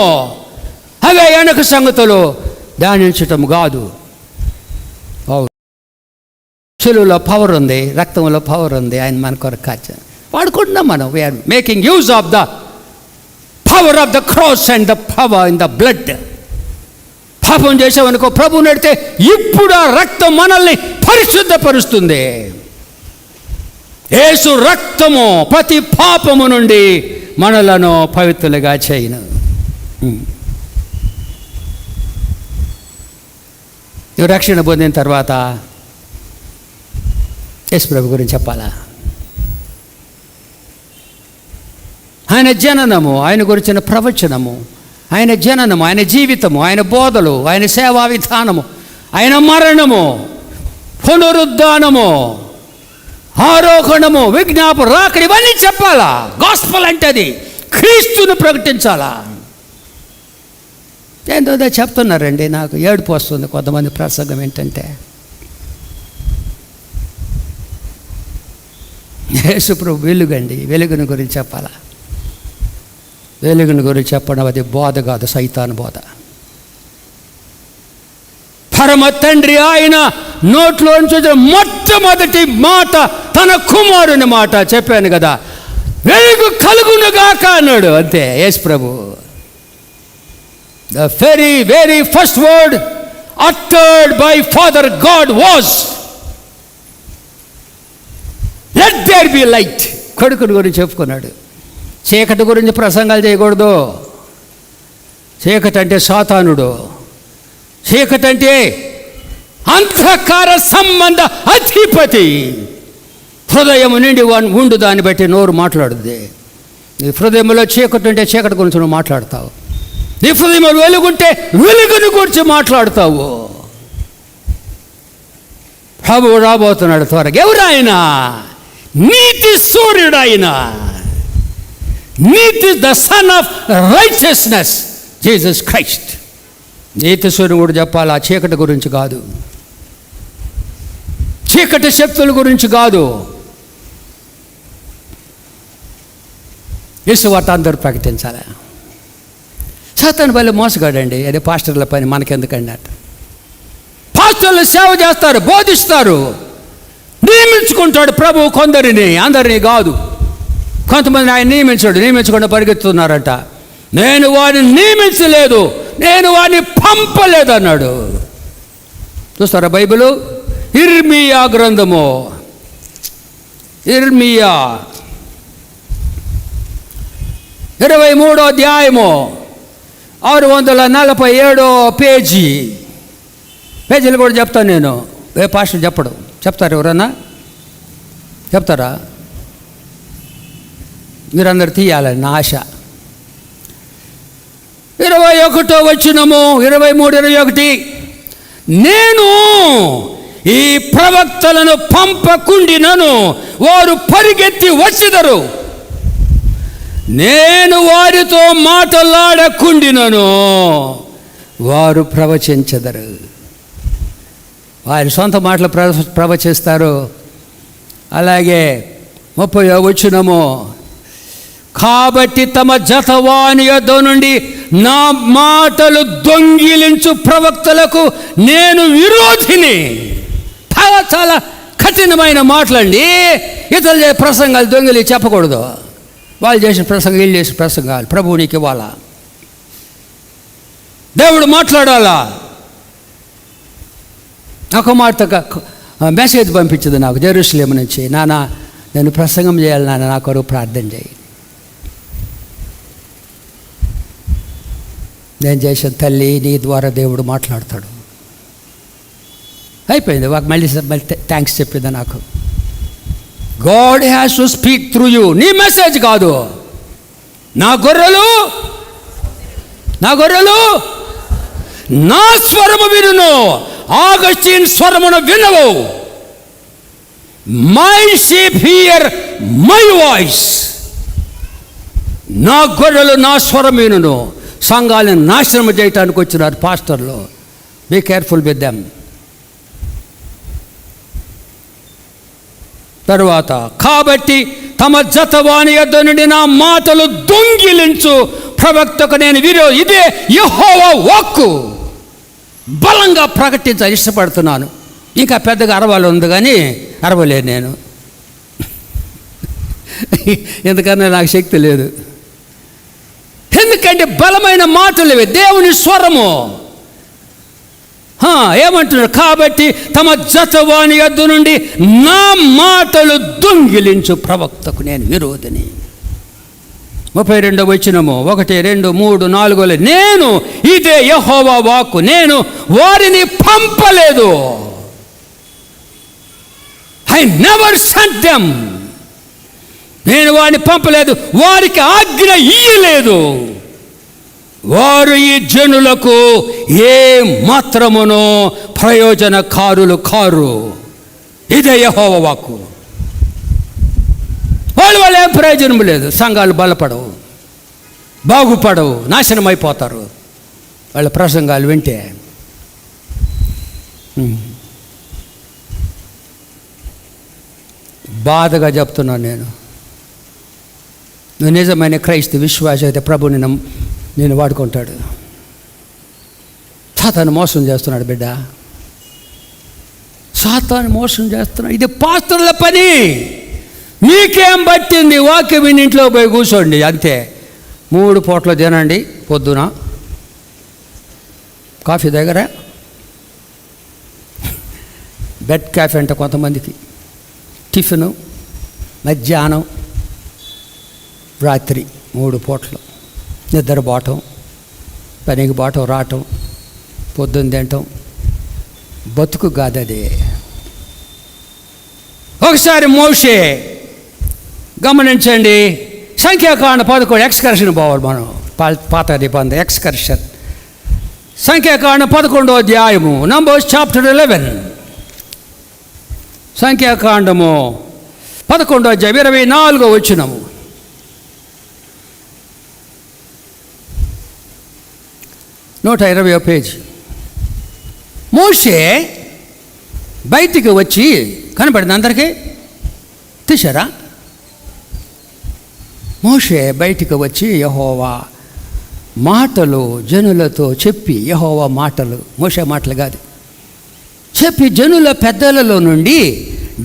అవే వెనక సంగతులు ధ్యానించటం కాదు. చెలువులో పవర్ ఉంది, రక్తంలో పవర్ ఉంది, ఆయన మన కొరకు కాచా వాడుకుంటున్నాం మనం. We are making use of the power of the cross and the power in the blood. పాపం చేసామనుకో, ప్రభువుని అడిగితే ఇప్పుడు ఆ రక్తం మనల్ని పరిశుద్ధపరుస్తుంది. యేసు రక్తము ప్రతి పాపము నుండి మనలను పవిత్రులుగా చేయను. నువ్వు రక్షణ పొందిన తర్వాత యేసు ప్రభు గురించి చెప్పాలా? ఆయన జననము, ఆయన గురించిన ప్రవచనము, ఆయన జననము, ఆయన జీవితము, ఆయన బోధలు, ఆయన సేవా విధానము, ఆయన మరణము, పునరుద్ధానము, ఆరోహణము, విజ్ఞాపన, రాకడ, ఇవన్నీ చెప్పాలా. గాస్పల్ అంటే అది క్రీస్తును ప్రకటించాలా. ఏందో చెప్తున్నారండి, నాకు ఏడుపు వస్తుంది కొంతమంది ప్రసంగం ఏంటంటే, యేసు ప్రభు వెలుగండి, వెలుగుని గురించి చెప్పాలా. వెలుగుని గురించి చెప్పడం అది బోధ కాదు, సైతాను బోధ. పరమ తండ్రి ఆయన నోట్లోంచి మొట్టమొదటి మాట తన కుమారుని మాట చెప్పాను కదా, వెలుగు కలుగునుగాక అన్నాడు. అంతే యేసు ప్రభు. The very first word uttered by Father God was, let there be light. కొడుకుని గురించి చెప్పుకున్నాడు. చీకటి గురించి ప్రసంగాలు చేయకూడదు. చీకటి అంటే సాతానుడు, చీకటి అంటే అంధకార సంబంధ అధిపతి. హృదయం నిండి ఉండు, దాన్ని బట్టి నోరు మాట్లాడుద్ది. నీ హృదయంలో చీకటి ఉంటే చీకటి గురించి నువ్వు మాట్లాడతావు. నీ హృదయంలో వెలుగుంటే వెలుగుని గురించి మాట్లాడతావు. ప్రభువు రాబోతున్నాడు త్వరగా. ఎవరు ఆయన? నీతి సూర్యుడు ఆయన. నీతి, the son of righteousness, Jesus Christ. నీతి సూర్యుడు కూడా చెప్పాలా, చీకటి గురించి కాదు, చీకటి శక్తుల గురించి కాదు. యేసు వార్త అందరూ ప్రకటించాలి. సాతాను బలి మోసగాడండి, అదే పాస్టర్ల పని, మనకెందుకండి అట. పాస్టర్లు సేవ చేస్తారు, బోధిస్తారు, నియమించుకుంటాడు ప్రభు కొందరిని, అందరినీ కాదు. కొంతమంది ఆయన నియమించకుండా పరిగెత్తుతున్నారట. నేను వారిని నియమించలేదు, నేను వారిని పంపలేదు అన్నాడు. చూస్తారా బైబిలు? ఇర్మియా గ్రంథము, ఇర్మియా 23వ అధ్యాయము 647 పేజీలు కూడా చెప్తాను నేను. ఏ పాస్టర్ చెప్పడు, చెప్తారు ఎవరన్నా? చెప్తారా? మీరందరూ తీయాలని నా ఆశ. 21వ వచనము, 23-21, నేను ఈ ప్రవక్తలను పంపకుండినను వారు పరిగెత్తి వచ్చెదరు, నేను వారితో మాటలాడకుండినను వారు ప్రవచించెదరు. వారి సొంత మాటలు ప్రవచిస్తారు. అలాగే 30వ వచనము, కాబట్టి తమ జతవాని యొద్ద నుండి నా మాటలు దొంగిలించు ప్రవక్తలకు నేను విరోధిని. చాలా కఠినమైన మాటలండి. ఇతరులు ప్రసంగాలు దొంగిలి చెప్పకూడదు. వాళ్ళు చేసిన ప్రసంగం, వీళ్ళు చేసిన ప్రసంగాలు ప్రభువు నీకు ఇవ్వాలా, దేవుడు మాట్లాడాలా. ఒక మాట మెసేజ్ పంపించదు నాకు జెరూసలేం నుంచి, నాన్న నేను ప్రసంగం చేయాలి నాన్న, నా కొరకు ప్రార్థన చేయి. నేను చేసిన తల్లి, నీ ద్వారా దేవుడు మాట్లాడతాడు. అయిపోయింది. మళ్ళీ థ్యాంక్స్ చెప్పింది నాకు. God has to speak through you. నీ మెసేజ్ కాదు. నా గొర్రెలు నా స్వరము వినును, ఆగస్టిన్ స్వరమును వినవు. My sheep hear my voice. నా గొర్రెలు నా స్వరం వినును. సంఘాలను నాశనం చేయటానికి వచ్చినారు పాస్టర్లు. Be careful with them. తరువాత, కాబట్టి తమ జతవాని యొద్ద నుండి నా మాటలు దొంగిలించు ప్రవక్తకు నేను ఇదే యెహోవా వాక్కు. బలంగా ప్రకటించాలి ఇష్టపడుతున్నాను. ఇంకా పెద్దగా అరవాలి ఉంది కానీ అరవలేదు నేను. ఎందుకన్నా నాకు శక్తి లేదు. ఎందుకంటే బలమైన మాటలు ఇవి, దేవుని స్వరము. ఏమంటున్నారు? కాబట్టి తమ జతవాని యొద్ద నుండి నా మాటలు దొంగిలించు ప్రవక్తకు నేను విరోధిని. 32వ వచనము 1, 2, 3, 4 నేను ఇదే యెహోవా వాక్కు, నేను వారిని పంపలేదు. I never sent them. నేను వారిని పంపలేదు, వారికి ఆజ్ఞ ఇయ్యలేదు. వారు ఈ జనులకు ఏ మాత్రమునో ప్రయోజనకారులు కారు. ఇదే యెహోవా వాక్కు. వాళ్ళ ఏం ప్రయోజనం లేదు. సంఘాలు బలపడవు, బాగుపడవు, నాశనం అయిపోతారు వాళ్ళ ప్రసంగాలు వింటే. బాధగా చెప్తున్నాను నేను. నువ్వు నిజమైన క్రైస్తవ విశ్వాస అయితే ప్రభుని నేను వాడుకుంటాడు. సాతాను మోసం చేస్తున్నాడు బిడ్డ. సాతాను మోసం చేస్తున్నాడు. ఇది పాస్టర్ల పని. మీకేం పట్టింది? వాక్యం విని ఇంట్లో పోయి కూర్చోండి అంతే. 3 పూటలు తినండి. పొద్దున కాఫీ దగ్గర, బెడ్ కాఫీ అంటే కొంతమందికి, టిఫిను, మధ్యాహ్నం, రాత్రి 3 పూటలు నిద్ర పోవటం, పనికి పోవటం, రావటం, పొద్దున్న తినటం. బతుకు కాదది. ఒకసారి మోషే గమనించండి, సంఖ్యాకాండ 11 ఎక్స్కర్షన్ పోవాలి మనం. పాత నిబంధన ఎక్స్కర్షన్. సంఖ్యాకాండ 11వ అధ్యాయము, నంబర్స్ చాప్టర్ 11. సంఖ్యాకాండము 11వ అధ్యాయం 24వ వచనము. నూట 120వ పేజీ. మోషే బయటికి వచ్చి కనపడింది అందరికీ. తీశారా? మోషే బయటికి వచ్చి యెహోవా మాటలు జనులతో చెప్పి, యెహోవా మాటలు, మోషే మాటలు కాదు, చెప్పి జనుల పెద్దలలో నుండి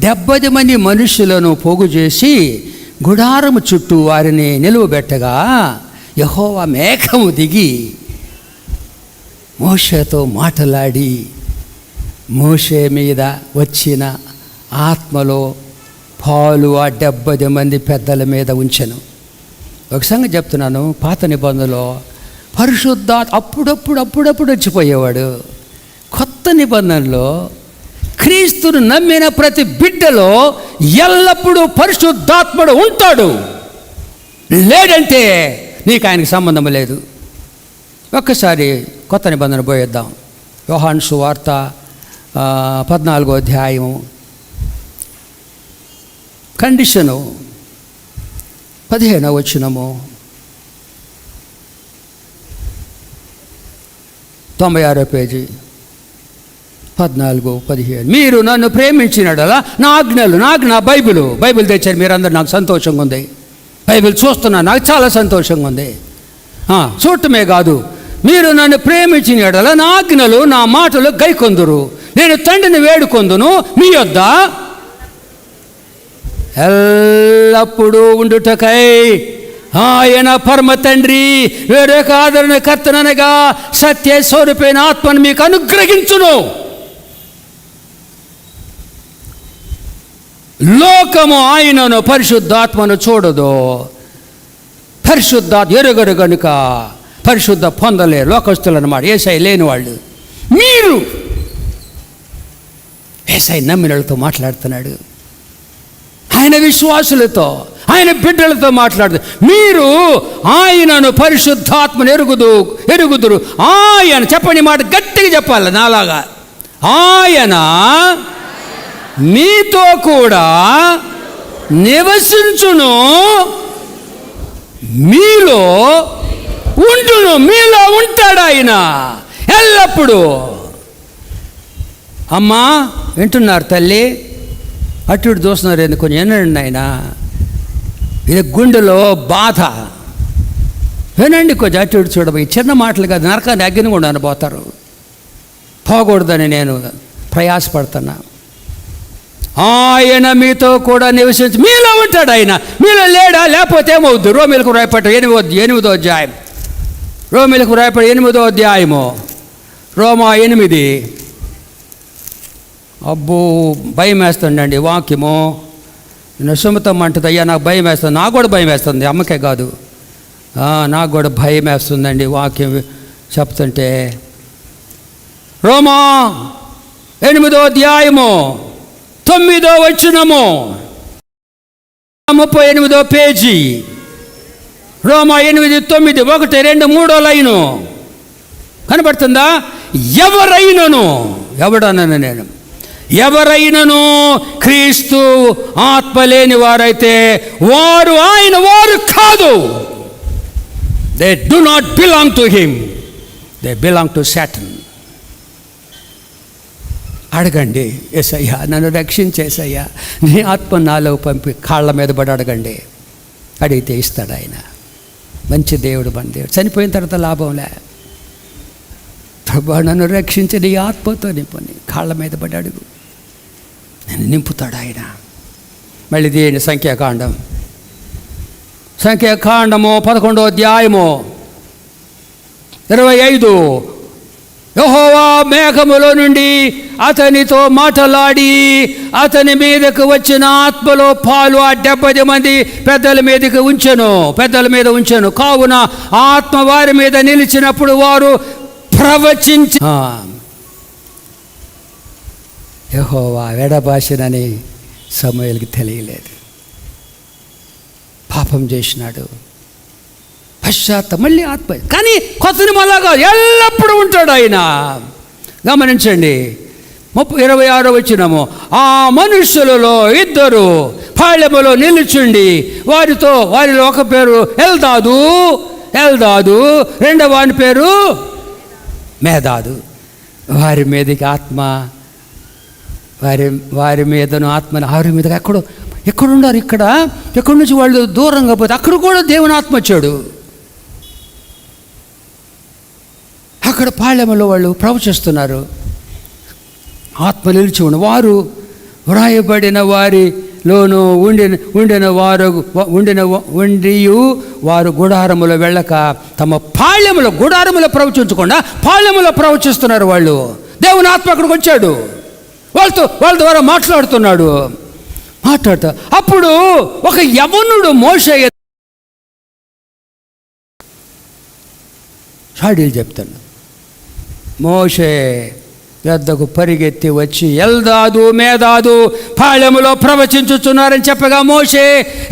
70 మంది మనుషులను పోగు చేసి గుడారము చుట్టూ వారిని నిలువబెట్టగా యెహోవా మేఘము దిగి మోషేతో మాట్లాడి మోషే మీద వచ్చిన ఆత్మలో పాలు ఆ 70 మంది పెద్దల మీద ఉంచెను. ఒక సంగతి చెప్తున్నాను, పాత నిబంధనలో పరిశుద్ధాత్మ అప్పుడప్పుడు వచ్చిపోయేవాడు. కొత్త నిబంధనలో క్రీస్తును నమ్మిన ప్రతి బిడ్డలో ఎల్లప్పుడూ పరిశుద్ధాత్ముడు ఉంటాడు. లేదంటే నీకు ఆయనకి సంబంధం లేదు. ఒక్కసారి కొత్త నిబంధన పోయేద్దాం. యోహాను సువార్త 14వ అధ్యాయము. కండిషను 15వ వచనము, 96వ పేజీ, 14, 15. మీరు నన్ను ప్రేమించినడలా నా ఆజ్ఞలు, నా బైబిల్ తెచ్చారు మీరందరూ. నాకు సంతోషంగా ఉంది. బైబిల్ చూస్తున్నా, నాకు చాలా సంతోషంగా ఉంది. చూడటమే కాదు, మీరు నన్ను ప్రేమించినడలా నా ఆజ్ఞలు, నా మాటలు గైకొందురు. నేను తండ్రిని వేడుకొందును, మీ యొద్ద ఎల్లప్పుడూ ఉండుటకై ఆయన పరమ తండ్రి వేరొక ఆదరణకర్తనగా సత్య స్వరూపైన ఆత్మను మీకు అనుగ్రహించును. లోకము ఆయనను పరిశుద్ధాత్మను చూడదు, పరిశుద్ధాత్మ ఎరుగడు గనుక పరిశుద్ధ పొందలేరు, లోకస్తులు అన్నమాట, యేసై లేని వాళ్ళు. మీరు యేసై నమ్మిన వాళ్ళతో మాట్లాడుతున్నాడు, ఆయన విశ్వాసులతో, ఆయన బిడ్డలతో మాట్లాడుతూ, మీరు ఆయనను పరిశుద్ధాత్మను ఎరుగుదురు. ఆయన, చెప్పండి మాట గట్టిగా చెప్పాలి నాలాగా, ఆయన మీతో కూడా నివసించును, మీలో ఉండును. మీలో ఉంటాడు ఆయన ఎల్లప్పుడూ. అమ్మా వింటున్నారు తల్లి? అటు ఇటు చూస్తున్నారు ఎందుకు? కొంచెం వినండి ఆయన, ఇది గుండెలో బాధ. వినండి కొంచెం, అటు ఇటు చూడబోయి చిన్న మాటలు కాదు, నరకాన్ని అగ్ని కూడా అనబోతారు. పోకూడదని నేను ప్రయాసపడుతున్నా. ఆయన మీతో కూడా నివసించి, మీలో ఉంటాడు ఆయన. మీలో లేడా? లేకపోతే ఏమవుద్దు? రోమీలకు రాయపడ్డ 8వ అధ్యాయం, రోమీలకు రాయపడ్డ 8వ అధ్యాయము, రోమా 8. అబ్బో భయం వేస్తుందండి వాక్యము. నేను సుమతం అంటుంది, అయ్యా నాకు భయం వేస్తుంది. నాకు కూడా భయం వేస్తుంది, అమ్మకే కాదు, నాకు కూడా భయం వేస్తుందండి వాక్యం చెప్తుంటే. రోమా 8వ అధ్యాయము 9వ వచనము, 38వ పేజీ, రోమా 8:9, 1, 2, 3 లైను కనబడుతుందా? ఎవరైనను, ఎవడన్నాను నేను, ఎవరైనను క్రీస్తు ఆత్మ లేని వారైతే వారు ఆయన వారు కాదు. They do not belong to him, they belong to Satan. అడగండి, యేసయ్యా నన్ను రక్షించేసయ్యా, నీ ఆత్మ నాలో పంపి, కాళ్ళ మీద పడి అడగండి. అడిగితే ఇస్తాడు ఆయన. మంచి దేవుడు, మన దేవుడు. చనిపోయిన తర్వాత లాభంలే. ప్రభా నన్ను రక్షించి నీ ఆత్మతో నింపని, కాళ్ళ మీద పడి అడుగు, నేను నింపుతాడు ఆయన. మళ్ళీ దీని సంఖ్యాకాండము 11వ అధ్యాయము 25. యెహోవా మేఘములో నుండి అతనితో మాట్లాడి అతని మీదకు వచ్చిన ఆత్మలో పాలు ఆ 70 మంది పెద్దల మీద ఉంచెను. కావున ఆత్మ వారి మీద నిలిచినప్పుడు వారు ప్రవచించి, యెహోవా వెడబాసినని సమూయేలుకి తెలియలేదు. పాపం చేసినాడు, మళ్ళీ ఆత్మ. కానీ కొత్తని మళ్ళాగా ఎల్లప్పుడూ ఉంటాడు ఆయన. గమనించండి, 26వ వచనము, ఆ మనుష్యులలో 2 పాళెములో నిలుచుండి వారిలో ఒక పేరు ఎల్దాదు, రెండవ వాని పేరు మేదాదు. వారి మీదకి ఆత్మ, వారి మీదను ఆత్మను, వారి మీద ఎక్కడున్నారు? ఎక్కడి నుంచి వాళ్ళు దూరంగా పోతే అక్కడ కూడా దేవుని ఆత్మ వచ్చాడు. అక్కడ పాళెములో వాళ్ళు ప్రవచిస్తున్నారు, ఆత్మ నిలిచి ఉన్న వారు వ్రాయబడిన వారిలోనూ వారు గుడారములో వెళ్ళక తమ గుడారములో ప్రవచించకుండా పాళెములో ప్రవచిస్తున్నారు వాళ్ళు. దేవుని ఆత్మ అక్కడికి వచ్చాడు, వాళ్ళ ద్వారా మాట్లాడుతా. అప్పుడు ఒక యవనుడు మోషే షాడీలు చెప్తాడు. మోషే యొద్దకు పరిగెత్తి వచ్చి ఎల్దాదు మేదాదు పాళెములో ప్రవచించుచున్నారని చెప్పగా, మోషే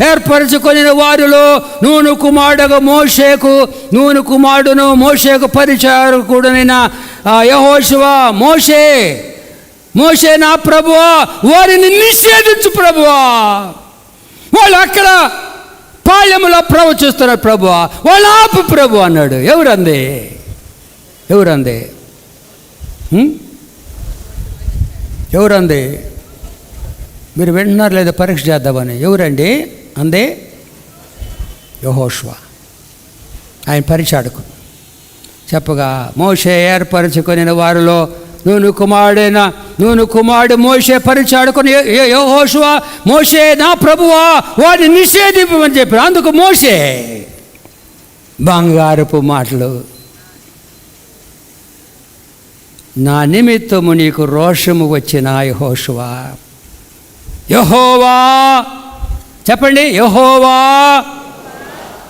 ఏర్పరచుకొని వారిలో నూను కుమారుడును మోషేకు పరిచారకుడనైన యెహోషువ, మోషే నా ప్రభువా, వారిని నిషేధించు ప్రభువా. వాళ్ళు అక్కడ పాళెములో ప్రవచిస్తున్నారు ప్రభువా, వాళ్ళు ఆపు ప్రభు అన్నాడు. ఎవరంది? మీరు వింటున్నారు లేదా? పరీక్ష చేద్దామని. ఎవరండి అందే? యెహోషువ, ఆయన పరిచారకుడు. చెప్పగా, మోషే ఏర్పరచుకొని వారిలో నూను కుమారుడు మోషే పరిచారకుని యెహోషువ, మోషే నా ప్రభువా, వారిని నిషేధింపమని చెప్పారు. అందుకు మోషే బంగారపు మాటలు, నా నిమిత్తము నీకు రోషము వచ్చిన యెహోవా, చెప్పండి, యెహోవా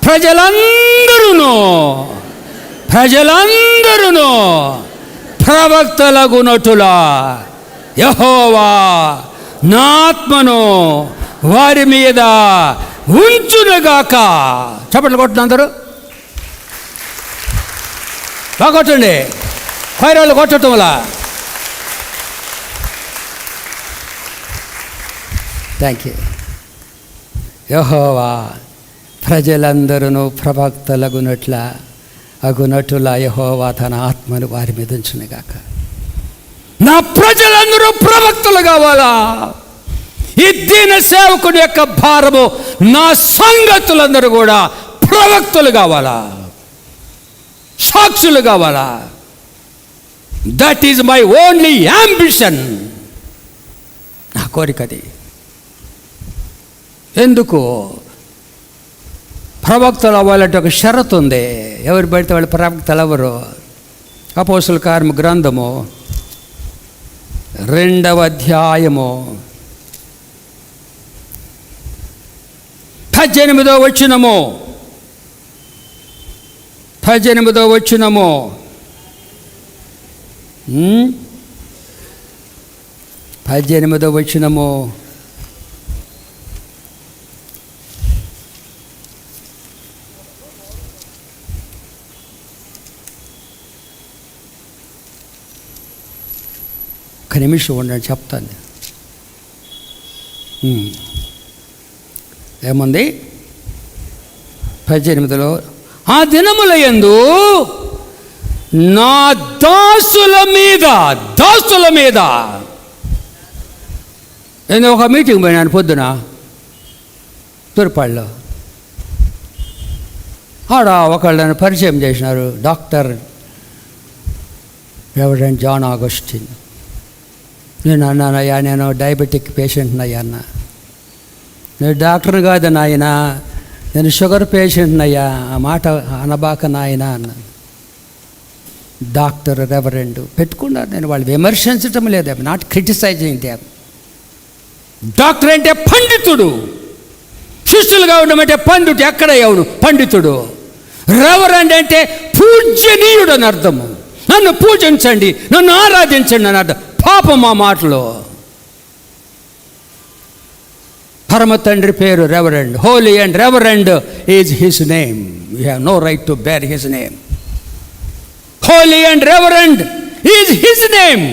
ప్రజలందరూ ప్రజలందరూ ప్రవక్తలగునట్టులా యెహోవా నా ఆత్మను వారి మీద ఉంచునుగాక. చప్పట్లు కొట్టిన అందరూ బాగా కొట్టండి, ఖైరాలు కొట్టడం వల్ల. Thank you. యెహోవా ప్రజలందరూ ప్రవక్తలగునట్లా యెహోవా తన ఆత్మను వారి మీద ఉంచునుగాక. నా ప్రజలందరూ ప్రవక్తలు కావాలా? ఈ దీన సేవకుని యొక్క భారము నా సంగతులందరూ కూడా ప్రవక్తలు కావాలా, సాక్షులు కావాలా. That is my only ambition. నా కోరికది. ఎందుకు ప్రవక్తలు అవ్వాలంటే ఒక షరతు ఉంది. ఎవరు పడితే వాళ్ళు ప్రవక్తలు ఎవరు? అపోస్తుల కార్యము గ్రంథము 2వ అధ్యాయము 18వ వచనము 18వ వచనము. ఒక నిమిషం ఉండండి, చెప్తాను. ఏముంది 18లో? ఆ దినముల యందు నా దాసుల మీద నేను ఒక మీటింగ్ పోయినాను పొద్దున తూర్పాళ్ళలో. ఆడ ఒకళ్ళని పరిచయం చేసినారు, డాక్టర్ రెవరెండ్ జాన్ ఆగస్టిన్. నేను అన్నానయ్యా, నేను డయాబెటిక్ పేషెంట్ని అయ్యా అన్న. నేను డాక్టర్ కాదు నాయన, నేను షుగర్ పేషెంట్ని అయ్యా, ఆ మాట అనబాక నాయన అన్న. డాక్టర్ రెవరెండ్ పెట్టుకున్నారు. నేను వాళ్ళు విమర్శించటం లేదు, నాట్ క్రిటిసైజింగ్ దేమ్. డాక్టర్ అంటే పండితుడు, శిష్యులుగా ఉండమంటే పండితుడు. ఎక్కడ ఎవడు పండితుడు? రెవరెండ్ అంటే పూజనీయుడు అని అర్థము. నన్ను పూజించండి, నన్ను ఆరాధించండి అని అర్థం. పాపం ఆ మాటలో. పరమ తండ్రి పేరు reverend. Holy and reverend is his name. You have no right to bear his name. Holy and reverend is his name.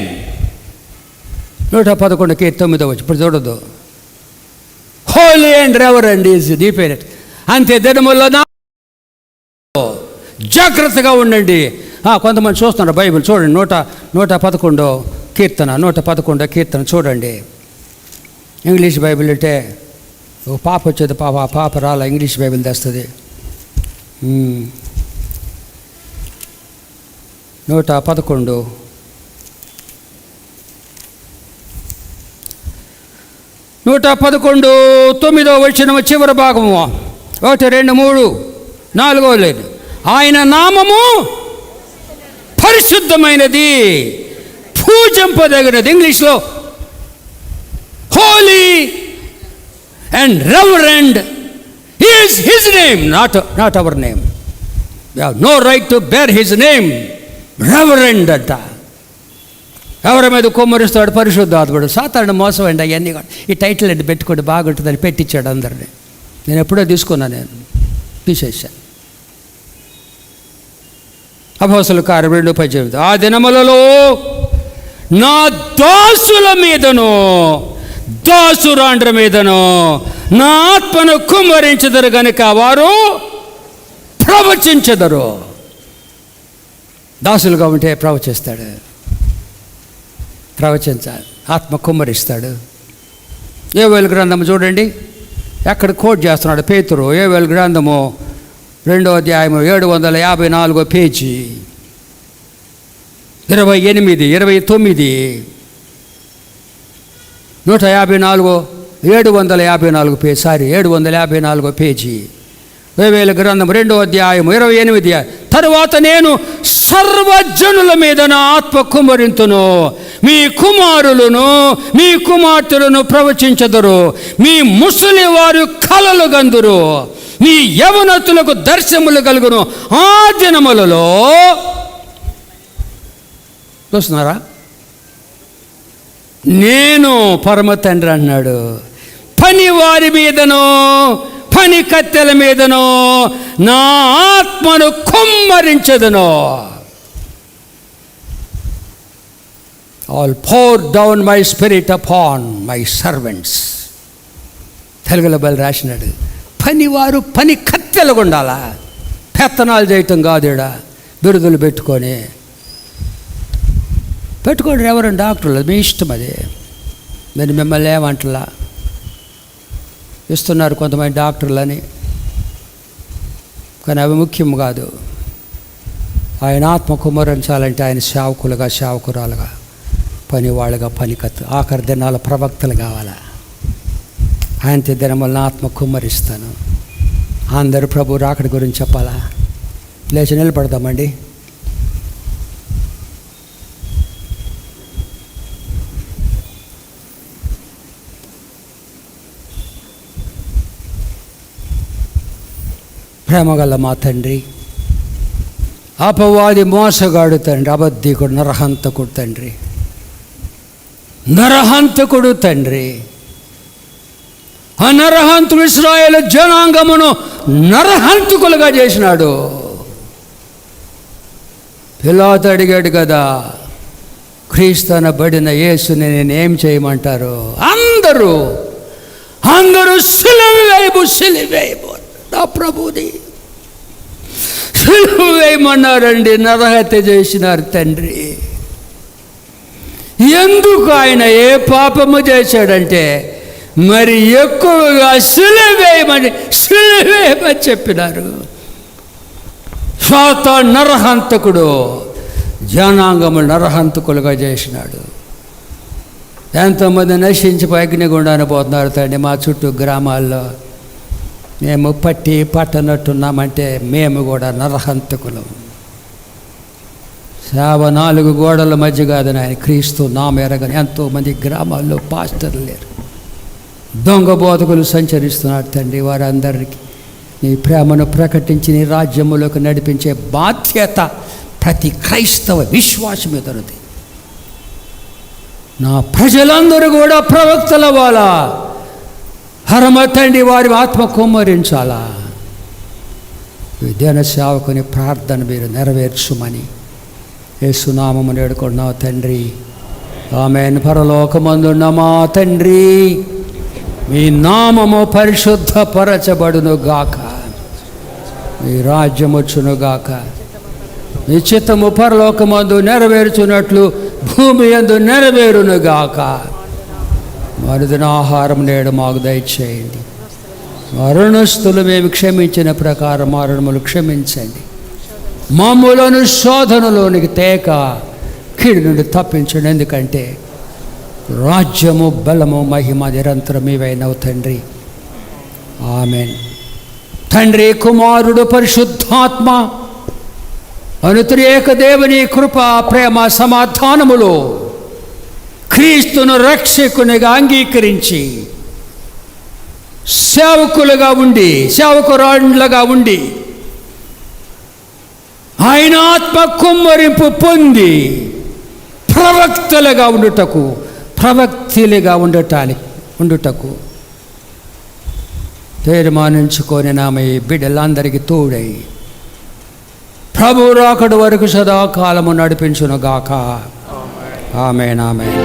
111:9 ఇప్పుడు చూడదు. Holy and reverend is the పేరు. అంతే దినముల్లో జాగ్రత్తగా ఉండండి. కొంతమంది చూస్తున్నారు బైబిల్ చూడండి. 111 కీర్తన చూడండి. ఇంగ్లీష్ బైబిల్ అంటే ఒక పాప వచ్చేది, పాప రాలా ఇంగ్లీష్ బైబిల్ తెస్తుంది. 111 9వ వచనం చివరి భాగము 1, 2, 3, 4వ లేదు. ఆయన నామము పరిశుద్ధమైనది, పూజింపదగినది. ఇంగ్లీష్లో holy and reverend is his name, not our name. You have no right to bear his name. Reverend అంట. ఎవరి మీద కుమ్మరిస్తాడు? పరిశుద్ధాత్ముడు. సాతాను మోసం అండి అవన్నీ. ఈ టైటిల్ అంటే పెట్టుకోండి బాగుంటుందని పెట్టించాడు అందరినీ. నేను ఎప్పుడో తీసుకున్నాను, నేను తీసేసాను. అపోస్తలుల కార్యం 2:18. ఆ దినములలో నా దాసుల మీదను దాసురాండ్ర మీదను నా ఆత్మను కుమ్మరించెదరు గనుక వారు ప్రవచించెదరు. దాసులుగా ఉంటే ప్రవచించాలి, ఆత్మ కుమ్మరిస్తాడు. యోవేలు గ్రంథము చూడండి, ఎక్కడ కోట్ చేస్తున్నాడు పేతురు. యోవేలు గ్రంథము 2వ అధ్యాయము 754 పేజీ 28, 29, 754 పేజీ. 754 పేజీ. యోవేలు గ్రంథం 2వ అధ్యాయం 28. తరువాత నేను సర్వజనుల మీద నా ఆత్మ కుమ్మరింతును, మీ కుమారులను మీ కుమార్తెలను ప్రవచించెదరు, మీ ముసలి వారు కలలు గందురు, మీ యవనతులకు దర్శనములు కలుగును. ఆ దినములలో చూస్తున్నారా, నేను పరమ తండ్రి అన్నాడు, పని వారి మీదనో పని కత్తెల మీదనో నా ఆత్మను కుమ్మరించదును. I'll pour down my spirit upon my servants. తెలుగులో బలి రాసినాడు. పనివారు పని కత్తెలుగా ఉండాలా, పెత్తనాలు చేయటం కాదు. ఈడ బిరుదులు పెట్టుకోండి ఎవరైనా డాక్టర్లు, మీ ఇష్టం అది. మరి మిమ్మల్ని ఏమంటలా, ఇస్తున్నారు కొంతమంది డాక్టర్లని, కానీ అవి ముఖ్యం కాదు. ఆయన ఆత్మ కుమ్మరించాలంటే ఆయన సేవకులుగా, సేవకురాలుగా, పనివాళ్ళుగా, పనికత్తు, ఆఖరి దినాల ప్రవక్తలు కావాలా. ఆయన దినములను ఆత్మ కుమ్మరిస్తాను. అందరూ ప్రభు రాకడ గురించి చెప్పాలా. లేచి నిలబడదామండి. ప్రేమగల మా తండ్రి, అపవాది మోసగాడు తండ్రి, అబద్ధికుడు, నరహంతకుడు తండ్రి, నరహంతకుడు తండ్రి. ఆ నరహంతుడు ఇశ్రాయేలు జనాంగమును నరహంతకులుగా చేసినాడు. పిలాతు అడిగాడు కదా, క్రీస్తు అనబడిన యేసుని నేనేం చేయమంటారు? అందరూ సిలువేయబు నా ప్రభుని సిలువేయమన్నారండి. నరహత్య చేసినారు తండ్రి. ఎందుకు? ఆయన ఏ పాపము చేశాడంటే మరి ఎక్కువగా సిలువేయమని చెప్పినారు. సాతాను నరహంతకుడు జనాంగము నరహంతకులుగా చేసినాడు. ఎంతోమంది నశించి అగ్నిగుండాన్ని పోతున్నారు తండ్రి. మా చుట్టూ గ్రామాల్లో మేము పట్టనట్టున్నామంటే మేము కూడా నరహంతకులం. సేవ 4 గోడల మధ్య కాదని ఆయన క్రీస్తు నామెరగని ఎంతోమంది గ్రామాల్లో పాస్టర్లు లేరు, దొంగ బోధకులు సంచరిస్తున్నారు తండ్రి. వారందరికీ నీ ప్రేమను ప్రకటించి నీ రాజ్యములోకి నడిపించే బాధ్యత ప్రతి క్రైస్తవ విశ్వాసం ఎదురుది. నా ప్రజలందరూ కూడా ప్రవక్తల వాళ్ళ హరమ తండ్రి, వారి ఆత్మ కుమ్మరించాలా. విద్యాన సేవకుని ప్రార్థన మీరు నెరవేర్చుమని యేసునామము వేడుకుంటున్నావు తండ్రి. ఆమేన్. పరలోకమందున్న మా తండ్రి, మీ నామము పరిశుద్ధపరచబడునుగాక, మీ రాజ్యం వచ్చునుగాక, మీ చిత్తము పరలోకమందు నెరవేర్చున్నట్లు భూమి యందు నెరవేరునుగాక. మరుదిన ఆహారం నేడు మాకు దయచేయండి. మరణస్తులు మేము క్షమించిన ప్రకారం మరణములు క్షమించండి. మమ్ములను శోధనలోనికి తేక కీడు నుండి తప్పించండి. ఎందుకంటే రాజ్యము, బలము, మహిమ నిరంతరం మీవైనవు తండ్రి. ఆమేన్. తండ్రి, కుమారుడు, పరిశుద్ధాత్మ అనుత్రియేక దేవుని కృప, ప్రేమ, సమాధానములు క్రీస్తును రక్షకునిగా అంగీకరించి సేవకులుగా ఉండి, సేవకురాండ్లుగా ఉండి ఆయన ఆత్మ కుమ్మరింపు పొంది ప్రవక్తలుగా ఉండుటకు, ప్రవక్తిలుగా ఉండుటకు తీర్మానించుకొని నామ ఈ బిడ్డలందరికీ తోడై ప్రభు రాకడ వరకు సదాకాలము నడిపించునుగాక. ఆమేన్. ఆమేన్.